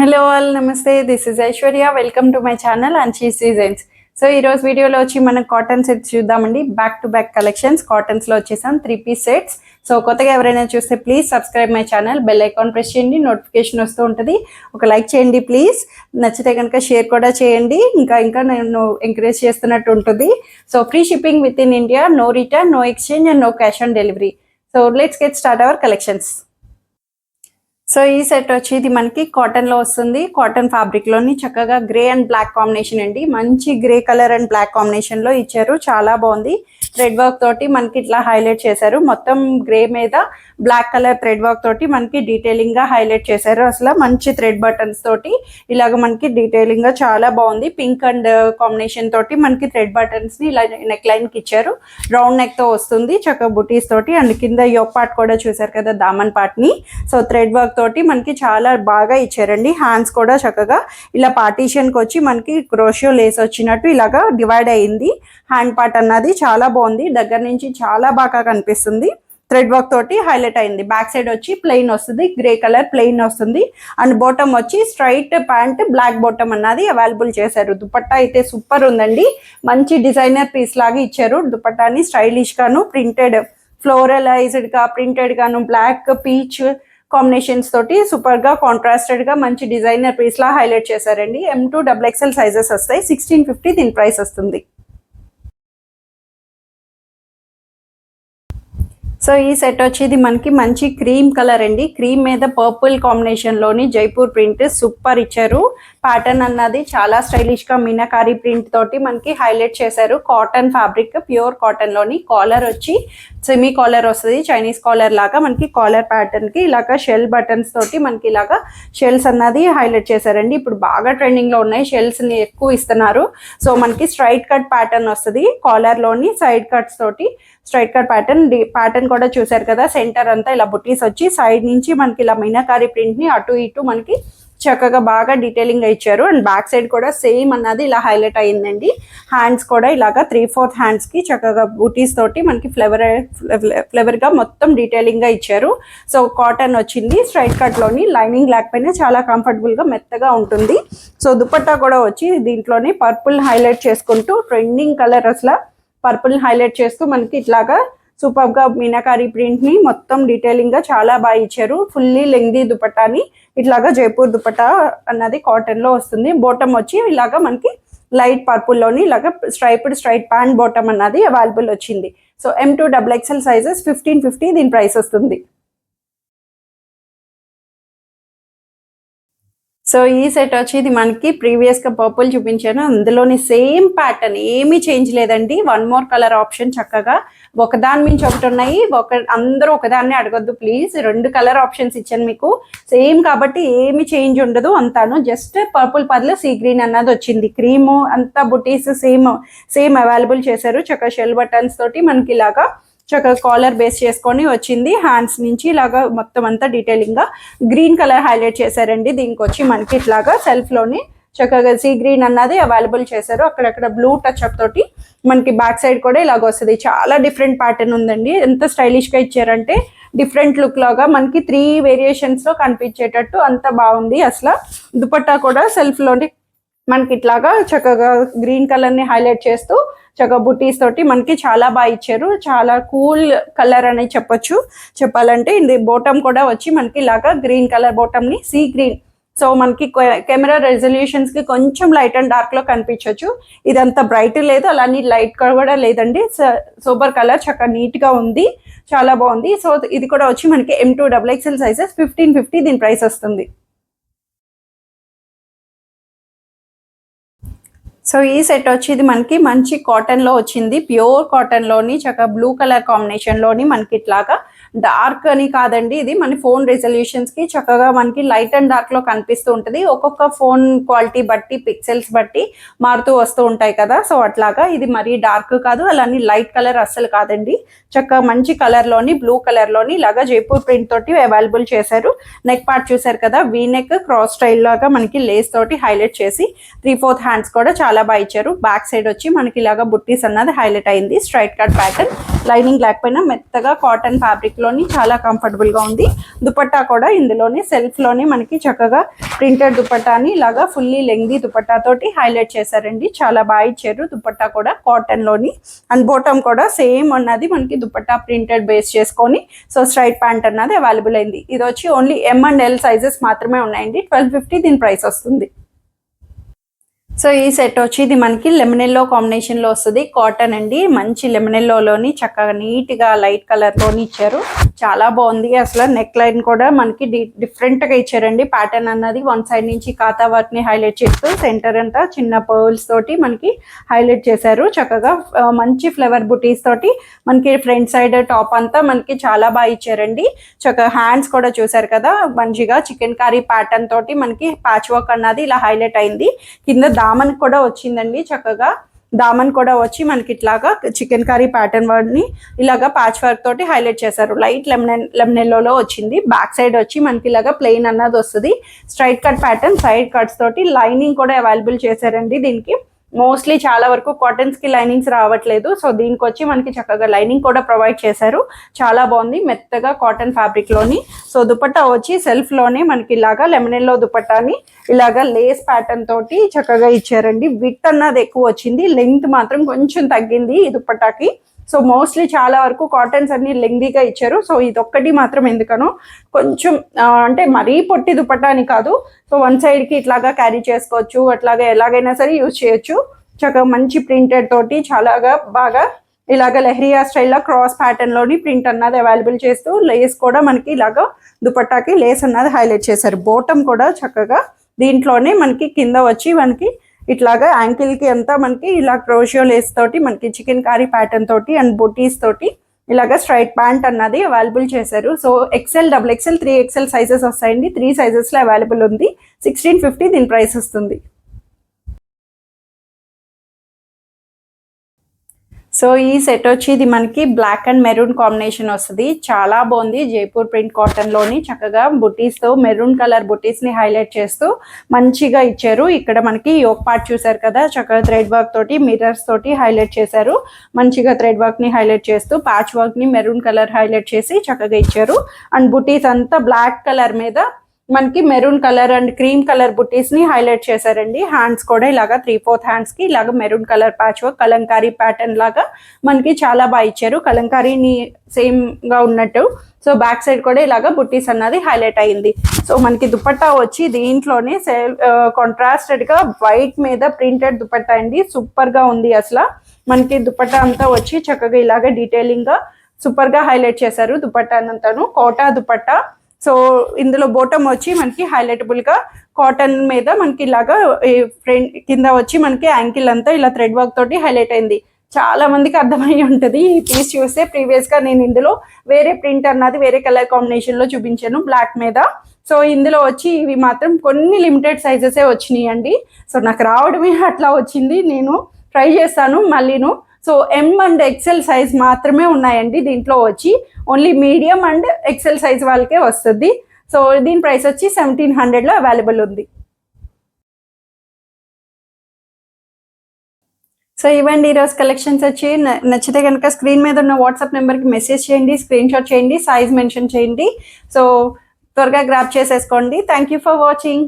Hello all నమస్తే, this is Aishwarya. Welcome to my channel Anchi's Designs. So ఈరోజు వీడియోలో వచ్చి మనం కాటన్ సెట్స్ చూద్దామండి. బ్యాక్ టు బ్యాక్ కలెక్షన్స్ కాటన్స్లో వచ్చేసాం 3-piece సెట్స్. సో కొత్తగా ఎవరైనా చూస్తే please subscribe my channel, bell icon press చేయండి, నోటిఫికేషన్ వస్తూ ఉంటుంది. ఒక లైక్ చేయండి ప్లీజ్. నచ్చితే కనుక షేర్ కూడా చేయండి. ఇంకా నేను ఎంకరేజ్ చేస్తున్నట్టు ఉంటుంది. So free shipping within India, no return, no exchange and no cash on delivery. So let's get start our collections. So ఈ సెట్ వచ్చి ఇది మనకి కాటన్లో వస్తుంది. కాటన్ ఫ్యాబ్రిక్లోని చక్కగా గ్రే అండ్ బ్లాక్ కాంబినేషన్ అండి. మంచి గ్రే కలర్ అండ్ బ్లాక్ కాంబినేషన్లో ఇచ్చారు. చాలా బాగుంది. థ్రెడ్ వర్క్ తోటి మనకి ఇట్లా హైలైట్ చేశారు. మొత్తం గ్రే మీద బ్లాక్ కలర్ థ్రెడ్ వర్క్ తోటి మనకి డీటెయిలింగ్ గా హైలైట్ చేశారు. అసలు మంచి థ్రెడ్ బటన్స్ తోటి ఇలాగ మనకి డీటెయిలింగ్ గా చాలా బాగుంది. పింక్ అండ్ కాంబినేషన్ తోటి మనకి థ్రెడ్ బటన్స్ ని ఇలా నెక్ లైన్ కి ఇచ్చారు. రౌండ్ నెక్ తో వస్తుంది చక్కగా బుటీస్ తోటి. అండ్ కింద యోక్ పార్ట్ కూడా చూసారు కదా, దామన్ పార్ట్ ని. సో థ్రెడ్ వర్క్ తోటి మనకి చాలా బాగా ఇచ్చారండి. హ్యాండ్స్ కూడా చక్కగా ఇలా పార్టీషన్ కి వచ్చి మనకి క్రోషియో లేస్ వచ్చినట్టు ఇలాగా డివైడ్ అయింది. హ్యాండ్ పార్ట్ అన్నది చాలా బాగుంది. దగ్గర నుంచి చాలా బాగా కనిపిస్తుంది. థ్రెడ్ వర్క్ తోటి హైలైట్ అయింది. బ్యాక్ సైడ్ వచ్చి ప్లెయిన్ వస్తుంది, గ్రే కలర్ ప్లెయిన్ వస్తుంది. అండ్ బాటమ్ వచ్చి స్ట్రైట్ ప్యాంట్, బ్లాక్ బాటమ్ అన్నది అవైలబుల్ చేశారు. దుపట్టా అయితే సూపర్ ఉందండి. మంచి డిజైనర్ పీస్ లాగా ఇచ్చారు. దుపట్టాని స్టైలిష్ గాను, ప్రింటెడ్ ఫ్లోరలైజ్డ్ గా, ప్రింటెడ్ గాను, బ్లాక్ పీచ్ కాంబినేషన్స్ తోటి సూపర్ గా కాంట్రాస్టెడ్ గా మంచి డిజైనర్ పీస్ లా హైలైట్ చేశారండి. M2 XXL సైజెస్ వస్తాయి. 1650 దీని ప్రైస్ వస్తుంది. సో ఈ సెట్ వచ్చేది మనకి మంచి క్రీమ్ కలర్ అండి. క్రీమ్ మీద పర్పుల్ కాంబినేషన్ లోని జైపూర్ ప్రింట్ సూపర్ ఇచ్చారు. ప్యాటర్న్ అన్నది చాలా స్టైలిష్ గా మీనాకారి ప్రింట్ తోటి మనకి హైలైట్ చేశారు. కాటన్ ఫ్యాబ్రిక్, ప్యూర్ కాటన్ లోని. కాలర్ వచ్చి సెమీ కాలర్ వస్తుంది, చైనీస్ కాలర్ లాగా. మనకి కాలర్ ప్యాటర్న్ కి ఇలాగా షెల్ బటన్స్ తోటి మనకి ఇలాగా షెల్స్ అన్నది హైలైట్ చేశారండి. ఇప్పుడు బాగా ట్రెండింగ్ లో ఉన్నాయి, షెల్స్ ని ఎక్కువ ఇస్తున్నారు. సో మనకి స్ట్రైట్ కట్ ప్యాటర్న్ వస్తుంది కాలర్ లోని, సైడ్ కట్స్ తోటి స్ట్రైట్ కట్ ప్యాటర్న్ కూడా చూసారు కదా. సెంటర్ అంతా ఇలా బుటీస్ వచ్చి సైడ్ నుంచి మనకి ఇలా మీనాకారి ప్రింట్ ని అటు ఇటు మనకి చక్కగా బాగా డీటెయిలింగ్ గా ఇచ్చారు. అండ్ బ్యాక్ సైడ్ కూడా సేమ్ అన్నది ఇలా హైలైట్ అయ్యిందండి. హ్యాండ్స్ కూడా ఇలాగా 3/4 హ్యాండ్స్ కి చక్కగా బూటీస్ తోటి మనకి ఫ్లేవర్ గా మొత్తం డీటెయిలింగ్ గా ఇచ్చారు. సో కాటన్ వచ్చింది. స్ట్రైట్ కట్ లోని లైనింగ్ లేకపోయినా చాలా కంఫర్టబుల్ గా మెత్తగా ఉంటుంది. సో దుపట్టా కూడా వచ్చి దీంట్లోని పర్పుల్ హైలైట్ చేసుకుంటూ ట్రెండింగ్ కలర్ అసలు పర్పుల్ హైలైట్ చేస్తూ మనకి ఇట్లాగా సూపర్ గా మీనాకారి ప్రింట్ ని మొత్తం డీటెయిలింగ్ గా చాలా బాగా ఇచ్చారు. ఫుల్లీ లెంగ్దీ దుపట్టాని ఇట్లాగా జైపూర్ దుపట్టా అన్నది కాటన్ లో వస్తుంది. బాటమ్ వచ్చి ఇలాగా మనకి లైట్ పర్పుల్ లోని ఇలాగా స్ట్రైట్ ప్యాంట్ బాటమ్ అన్నది అవైలబుల్ వచ్చింది. సో M2 XXL సైజెస్ 1550 దీని ప్రైస్ వస్తుంది. సో ఈ సెట్ వచ్చి ఇది మనకి ప్రీవియస్ గా పర్పుల్ చూపించాను, అందులోని సేమ్ ప్యాటర్న్, ఏమీ చేంజ్ లేదండి. 1 more కలర్ ఆప్షన్ చక్కగా ఒకదాని మించి ఒకటి ఉన్నాయి. అందరూ ఒకదాన్ని అడగొద్దు ప్లీజ్. 2 కలర్ ఆప్షన్స్ ఇచ్చాను మీకు, సేమ్ కాబట్టి ఏమి చేంజ్ ఉండదు. అంతాను జస్ట్ పర్పుల్ పర్లు సీ గ్రీన్ అన్నది వచ్చింది. క్రీము అంతా బుటీస్ సేమ్ అవైలబుల్ చేశారు. చక్కగా షెల్ బటన్స్ తోటి మనకి ఇలాగా చక్కగా కాలర్ బేస్ చేసుకొని వచ్చింది. హ్యాండ్స్ నుంచి ఇలాగా మొత్తం అంతా డీటెయిలింగ్ గా గ్రీన్ కలర్ హైలైట్ చేశారండి. దీనికి వచ్చి మనకి ఇట్లాగా సెల్ఫ్ లోని చక్కగా సీ గ్రీన్ అన్నది అవైలబుల్ చేశారు. అక్కడక్కడ బ్లూ టచ్ అప్ తోటి మనకి బ్యాక్ సైడ్ కూడా ఇలాగ వస్తుంది. చాలా డిఫరెంట్ ప్యాటర్న్ ఉందండి. ఎంత స్టైలిష్ గా ఇచ్చారంటే డిఫరెంట్ లుక్ లాగా మనకి 3 వేరియేషన్స్ లో కనిపించేటట్టు అంత బాగుంది. అసలు దుపట్టా కూడా సెల్ఫ్ లోని మనకి ఇట్లాగా చక్కగా గ్రీన్ కలర్ ని హైలైట్ చేస్తూ చక్కగా బుటీస్ తోటి మనకి చాలా బాగా ఇచ్చారు. చాలా కూల్ కలర్ అని చెప్పాలంటే. ఇది బాటమ్ కూడా వచ్చి మనకి ఇలాగా గ్రీన్ కలర్ బాటమ్ ని సీ గ్రీన్. సో మనకి కెమెరా రెజల్యూషన్స్ కి కొంచెం లైట్ అండ్ డార్క్ లో కనిపించవచ్చు. ఇదంతా బ్రైట్ లేదు, అలానే లైట్ కూడా లేదండి. సూపర్ కలర్ చక్కగా నీట్ గా ఉంది, చాలా బాగుంది. సో ఇది కూడా వచ్చి మనకి M2 XXL సైజెస్ 1550 దీని ప్రైస్ వస్తుంది. సో ఈ సెట్ వచ్చి ఇది మనకి మంచి కాటన్ లో వచ్చింది. ప్యూర్ కాటన్ లోని చక్కగా బ్లూ కలర్ కాంబినేషన్ లోని మనకి ఇట్లాగా డార్క్ అని కాదండి, ఇది మన ఫోన్ రెజల్యూషన్స్ కి చక్కగా మనకి లైట్ అండ్ డార్క్ లో కనిపిస్తూ ఉంటుంది. ఒక్కొక్క ఫోన్ క్వాలిటీ బట్టి, పిక్సెల్స్ బట్టి మారుతూ వస్తూ ఉంటాయి కదా. సో అట్లాగా ఇది మరీ డార్క్ కాదు, అలానే లైట్ కలర్ అస్సలు కాదండి. చక్కగా మంచి కలర్ లోని, బ్లూ కలర్ లోని ఇలాగా జైపూర్ ప్రింట్ తోటి అవైలబుల్ చేశారు. నెక్ పార్ట్ చూసారు కదా, వీ నెక్ క్రాస్ స్టైల్ లాగా మనకి లేస్ తోటి హైలైట్ చేసి 3/4 హ్యాండ్స్ కూడా చాలా బాగా ఇచ్చారు. బ్యాక్ సైడ్ వచ్చి మనకి ఇలాగా బుట్టీస్ అన్నది హైలైట్ అయింది. స్ట్రైట్ కట్ ప్యాటర్న్, లైనింగ్ లేకపోయినా మెత్తగా కాటన్ ఫ్యాబ్రిక్ లోని చాలా కంఫర్టబుల్ గా ఉంది. దుపట్టా కూడా ఇందులోనే సెల్ఫ్ లోనే మనకి చక్కగా ప్రింటెడ్ దుపట్టాని ఇలాగా ఫుల్లీ లెంగ్దీ దుపట్టా తోటి హైలైట్ చేశారండి. చాలా బాగా ఇచ్చారు. దుపట్టా కూడా కాటన్ లోని అండ్ బాటమ్ కూడా సేమ్ ఉన్నది మనకి దుపట్టా ప్రింటెడ్ బేస్ చేసుకొని సో స్ట్రైట్ ప్యాంట్ అన్నది అవైలబుల్ అయింది. ఇది వచ్చి ఓన్లీ M&L సైజెస్ మాత్రమే ఉన్నాయండి. 1250 దీని ప్రైస్ వస్తుంది. సో ఈ సెట్ వచ్చి ఇది మనకి లెమన్ ఎల్లో కాంబినేషన్ లో వస్తుంది. కాటన్ అండి, మంచి లెమన్ ఎల్లోలోని చక్కగా నీట్ గా లైట్ కలర్ లోని ఇచ్చారు. చాలా బాగుంది. అసలు నెక్ లైన్ కూడా మనకి డిఫరెంట్ గా ఇచ్చారండి. ప్యాటర్న్ అన్నది వన్ సైడ్ నుంచి కాతా వర్క్ ని హైలైట్ చేస్తూ సెంటర్ అంతా చిన్న పర్ల్స్ తోటి మనకి హైలైట్ చేశారు. చక్కగా మంచి ఫ్లవర్ బుటీస్ తోటి మనకి ఫ్రంట్ సైడ్ టాప్ అంతా మనకి చాలా బాగా ఇచ్చారండి. చక్కగా హ్యాండ్స్ కూడా చూసారు కదా, మంచిగా చికెన్ కర్రీ ప్యాటర్న్ తోటి మనకి ప్యాచ్ వర్క్ అన్నది ఇలా హైలైట్ అయింది. కింద దామన్ కూడా వచ్చిందండి. చక్కగా దామన్ కూడా వచ్చి మనకి ఇట్లాగా చికెన్ కర్రీ ప్యాటర్న్ వర్డ్ని ఇలాగా ప్యాచ్ వర్క్ తోటి హైలైట్ చేశారు. లైట్ లెమన్ ఎల్లోలో వచ్చింది. బ్యాక్ సైడ్ వచ్చి మనకి ఇలాగా ప్లెయిన్ అన్నది వస్తుంది. Straight cut pattern, side cuts తోటి లైనింగ్ కూడా అవైలబుల్ చేశారండి. దీనికి మోస్ట్లీ చాలా వరకు కాటన్స్ కి లైనింగ్స్ రావట్లేదు. సో దీనికి వచ్చి మనకి చక్కగా లైనింగ్ కూడా ప్రొవైడ్ చేశారు. చాలా బాగుంది, మెత్తగా కాటన్ ఫ్యాబ్రిక్ లోని. సో దుపట్టా వచ్చి సెల్ఫ్ లోనే మనకి ఇలాగా లెమన్ ఎల్లో దుపట్టాని ఇలాగా లేస్ ప్యాటర్న్ తోటి చక్కగా ఇచ్చారండి. విడ్త్ అన్నది ఎక్కువ వచ్చింది, లెంగ్త్ మాత్రం కొంచెం తగ్గింది ఈ దుపట్టాకి. సో మోస్ట్లీ చాలా వరకు కాటన్స్ అన్ని లెంగ్దీగా ఇచ్చారు. సో ఇదొక్కటి మాత్రం ఎందుకనో కొంచెం అంటే మరీ పొట్టి దుపట్టా అని కాదు. సో వన్ సైడ్కి ఇట్లాగా క్యారీ చేసుకోవచ్చు, అట్లాగా ఎలాగైనా సరే యూజ్ చేయొచ్చు. చక్కగా మంచి ప్రింటెడ్ తోటి చాలాగా బాగా ఇలాగ లెహరియా స్టైల్లో క్రాస్ ప్యాటర్న్ లోని ప్రింట్ అన్నది అవైలబుల్ చేస్తూ లేస్ కూడా మనకి ఇలాగ దుపట్టాకి లేస్ అన్నది హైలైట్ చేశారు. బాటమ్ కూడా చక్కగా దీంట్లోనే మనకి కింద వచ్చి మనకి ఇట్లాగా యాంకిల్ కి అంతా మనకి ఇలా క్రోషియో లేస్ తోటి మనకి చికెన్ కర్రీ ప్యాటర్న్ తోటి అండ్ బుటీస్ తోటి ఇలాగా స్ట్రైట్ ప్యాంట్ అన్నది అవైలబుల్ చేశారు. So XL, XXL, 3XL sizes వస్తాయండి. 3 సైజెస్ లో అవైలబుల్ ఉంది. 1650 దీని ప్రైస్ వస్తుంది. సో ఈ సెట్ వచ్చి ఇది మనకి బ్లాక్ అండ్ మెరూన్ కాంబినేషన్ వస్తుంది. చాలా బాగుంది. జైపూర్ ప్రింట్ కాటన్ లోని చక్కగా బుటీస్ తో మెరూన్ కలర్ బుటీస్ ని హైలైట్ చేస్తూ మంచిగా ఇచ్చారు. ఇక్కడ మనకి యోక్ పార్ట్ చూసారు కదా, చక్కగా థ్రెడ్ వర్క్ తోటి మిర్రర్స్ తోటి హైలైట్ చేశారు. మంచిగా థ్రెడ్ వర్క్ ని హైలైట్ చేస్తూ ప్యాచ్ వర్క్ ని మెరూన్ కలర్ హైలైట్ చేసి చక్కగా ఇచ్చారు. అండ్ బుటీస్ అంతా బ్లాక్ కలర్ మీద మనకి maroon colour and cream colour బుటీస్ ని హైలైట్ చేశారండి. హ్యాండ్స్ కూడా ఇలాగా 3/4 హ్యాండ్స్ కి ఇలాగ maroon colour patch work Kalamkari pattern లాగా మనకి చాలా బాగా ఇచ్చారు. కలంకారీని సేమ్ గా ఉన్నట్టు. సో బ్యాక్ సైడ్ కూడా ఇలాగ బుటీస్ అన్నది హైలైట్ అయింది. సో మనకి దుపట్టా వచ్చి దీంట్లోనే కాంట్రాస్టెడ్ గా వైట్ మీద ప్రింటెడ్ దుపట్టా అండి. సూపర్ గా ఉంది. అసలు మనకి దుపట్టా అంతా వచ్చి చక్కగా ఇలాగ డీటెయిలింగ్ గా సూపర్ గా హైలైట్ చేశారు. దుపట్టా అంతాను కోటా దుపట్టా. సో ఇందులో బోటమ్ వచ్చి మనకి హైలైటబుల్ గా కాటన్ మీద మనకి ఇలాగా ఫ్రంట్ కింద వచ్చి మనకి యాంకిల్ అంతా ఇలా థ్రెడ్ వర్క్ తోటి హైలైట్ అయింది. చాలా మందికి అర్థమై ఉంటది. ఈ పీస్ చూస్తే ప్రీవియస్ గా నేను ఇందులో వేరే ప్రింట్ అన్నది వేరే కలర్ కాంబినేషన్ లో చూపించాను బ్లాక్ మీద. సో ఇందులో వచ్చి ఇవి మాత్రం కొన్ని లిమిటెడ్ సైజెసే వచ్చినాయి అండి. సో నాకు రావడమే అట్లా వచ్చింది. నేను ట్రై చేస్తాను మళ్ళీను. So M and XL size మాత్రమే ఉన్నాయండి దీంట్లో వచ్చి. Only medium and XL size వాళ్ళకే వస్తుంది. సో దీని ప్రైస్ వచ్చి 1700 లో అవైలబుల్ ఉంది. సో ఇవ్వండి ఈరోజు కలెక్షన్స్ వచ్చి. నచ్చితే కనుక స్క్రీన్ మీద ఉన్న వాట్సాప్ నెంబర్కి మెసేజ్ చేయండి, స్క్రీన్ షాట్ చేయండి, సైజ్ మెన్షన్ చేయండి. సో త్వరగా గ్రాప్ చేసేసుకోండి. Thank you for watching.